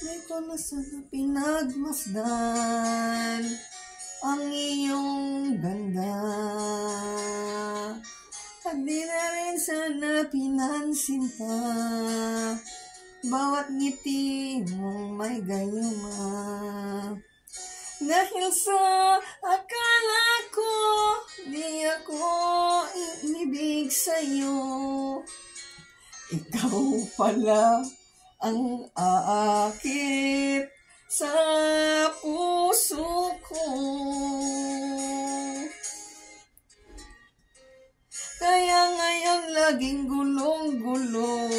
Di ko na sana pinagmasdan ang iyong ganda, at di na rin sana pinansin pa bawat ngiti mong may gayuma. Dahil sa akala ko di ako iibig sa'yo, ikaw pala ang aakit sa puso ko. Kaya ngayon laging gulong-gulo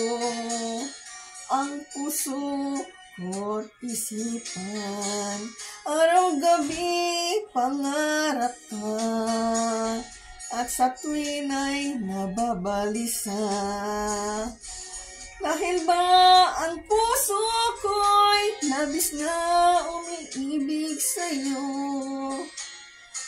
ang puso ko't isipan. Araw-gabi pangarap ka, at sa tuwin ay nababalisa. Dahil ba ang puso ko'y labis na umiibig sa'yo,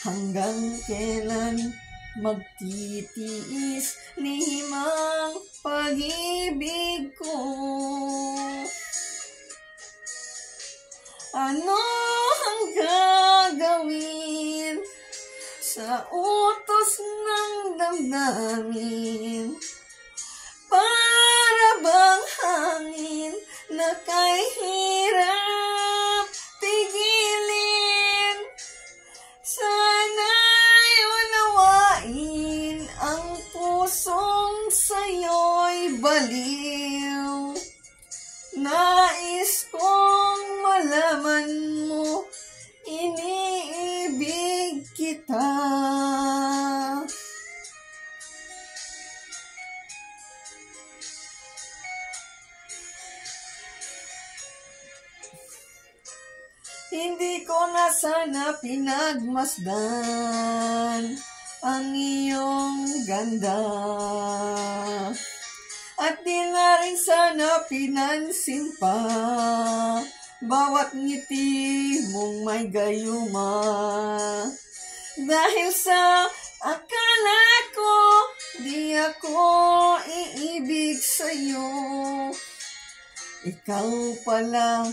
hanggang kailan magtitiis limang pag-ibig ko? Ano ang gagawin sa utos ng damdamin? Para bang hangin na kay hirap pigilin? Sana'y unawain ang pusong sa'yo'y baliw. Nais kong malaman mo, iniibig kita. Hindi ko na sana pinagmasdan ang iyong ganda, at di na rin sana pinansin pa bawat ngiti mong may gayuma. Dahil sa akala ko di ako iibig sa'yo, ikaw pala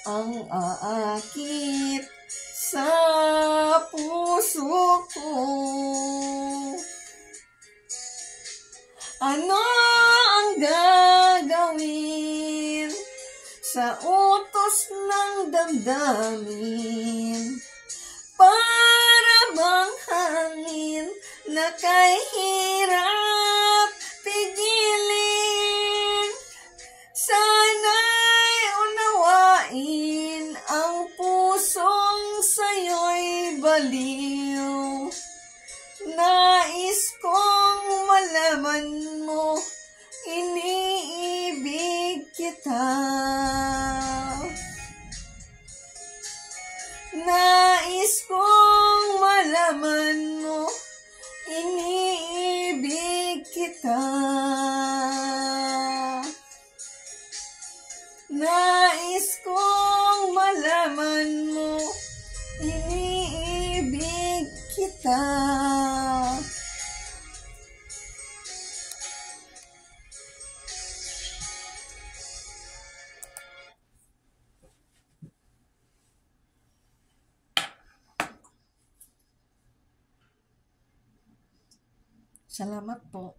ang aakit sa puso ko. Ano ang gagawin sa utos ng damdamin? Para bang hangin na kay hirap pigilin? Sana'y unawain ang pusong sa'yo'y baliw. Nais kong malaman mo, iniibig kita. Nais kong malaman mo, iniibig kita. Nais kong malaman mo, iniibig kita. Salamat po.